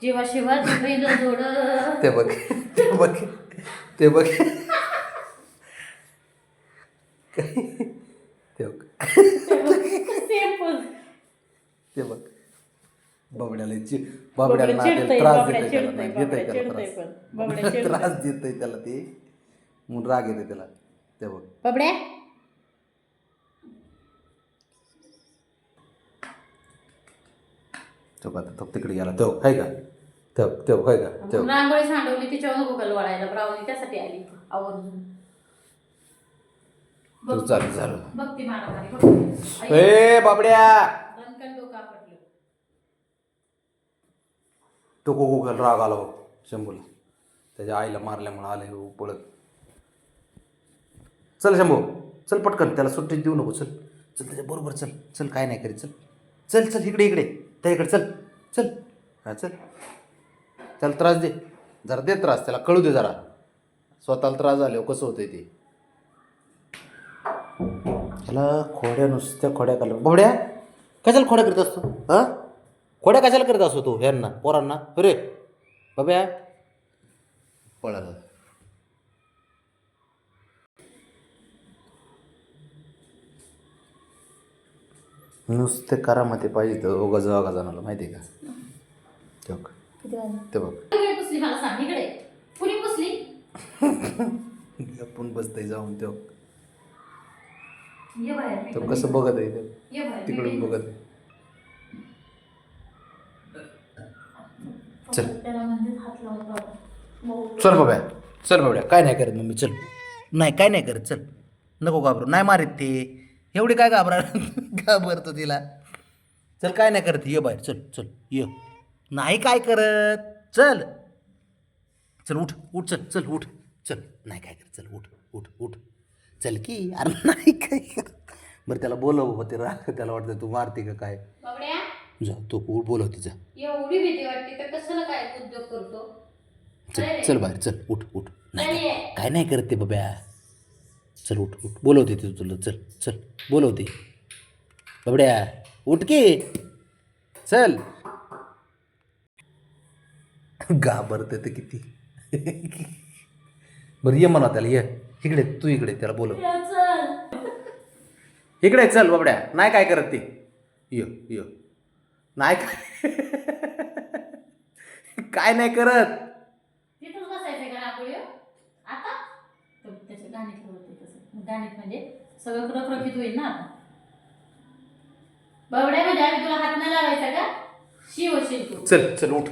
जेव्हा शिवाजी पहिलं जोड ते बघ ते बघ ते बघ ते बघ ते बघ बाबड्याला बाबड्याला नात्याला त्रास देतोय त्रास देतोय त्याला ते म्हणून राग येते त्याला. ते बघ बाबड्या तो आता तो तिकडे गेला तो आहे का तो आहे का तो रांगोळी सांडवली तिच्यावर गुगल वाढायला ब्राउनी त्यासाठी आली आवर्जून. चालेल झालं. बघती मारामारी ए बाबड्या डोका पडलं. तो गुगल राग आला बघ शंभूला त्याच्या आईला मारल्यामुळे आले पळत. चल शंभू चल पटकन त्याला सुट्टी देऊ नको. चल चल त्याच्या बरोबर चल चल काय नाही करीत. चल चल चल इकडे इकडे त्याच्याकडे चल चल हा चल त्याला त्रास दे जरा दे त्रास त्याला कळू दे जरा स्वतःला त्रास झाल्यावर कसं होतंय ते. त्याला खोड्या नुसत्या खोड्या काढल्या. बाबड्या कशाला खोड्या करीत असतो हां खोड्या कशाला करीत असतो तू ह्यांना पोरांना अरे बाब्या पळाला. नुसते करामध्ये पाहिजे तर ओगा जणाला माहिती आहे का. ते बघ ते बघ पुसली मला सांग इकडे कुणी पुसली आपण बसतंय जाऊन ते ये बाहेर तो कसं बघत आहे ये बाहेर तिकडून बघत आहे. चल त्याला म्हणजे हात लावून चल बाब्या काय नाही करत मम्मी चल नाही काय नाही करत चल नको घाबरू नाही मारित ते एवढी काय घाबरतो तिला. चल काय नाही करत ये बाहेर चल चल ये नाही काय करत चल चल उठ उठ चल चल उठ चल नाही काय करत चल उठ उठ उठ चल की अरे नाही काय करत. बरं त्याला बोलव होते राग त्याला वाटतं तू मारते का काय. बाबड्या जा तू बोलवते जा एवढी भीती वाटते तर कशाला काय उद्योग करतो. चल चल बाहेर चल उठ उठ नाही काय नाही करत ते बाब्या चल उठ उठ बोलवते ते तुला चल चल बोलवते बाबड्या उठ की चल घाबरते ते किती. बरं ये म्हणा त्याला ये इकडे तू इकडे त्याला बोलव इकडे चल बाबड्या नाही काय करत ते ये नाही काय काय नाही करत. तिथून बसायचं का रांगोळी आता त्याच्या गाणीत होते तसं गाणीत म्हणजे सगळं रखरखीत होईल ना. आता बाबड्या म्हणजे आम्ही तुला हात नाही लावायचा का शिव होशील तू. चल चल उठ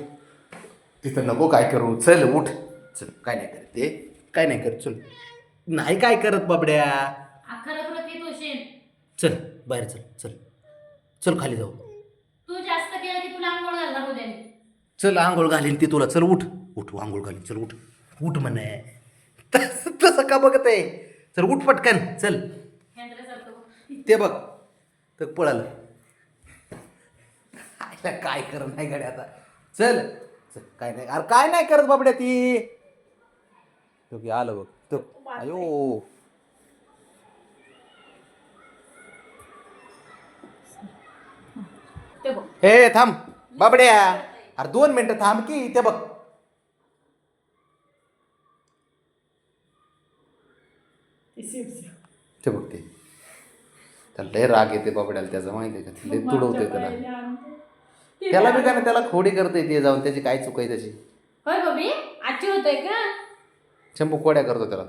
तिथं नको काय करू चल उठ चल काय नाही करत ते काय नाही करत चल नाही काय करत बाबड्या अख्खा रखरखीत होशील. चल बाहेर चल चल चल खाली जाऊ. तू जास्त केलं की तुला आंघोळ घालणार उद्या. चल आंघोळ घालीन ती तुला चल उठ उठ आंघोळ घालीन चल उठ उठ म्हणे तसं का बघत आहे चल उठ पटकन चल ते बघ तर पळालं काय कर नाही गाडी आता चल चल काय नाही अरे काय नाही करत बाबड्या ती तो की आलं बघ तो अयो हे थांब बाबड्या अरे 2 मिनिटं थांब की ते बघ ते बघ ते त्याला लय राग येते बाबड्याला त्याचा माहिती आहे का लय तुडवते त्याला बी काय त्याला खोडी करते ते जाऊन त्याची काय चूक आहे त्याची. होय बाबी आजी होतोय का शंभू खोड्या करतो त्याला.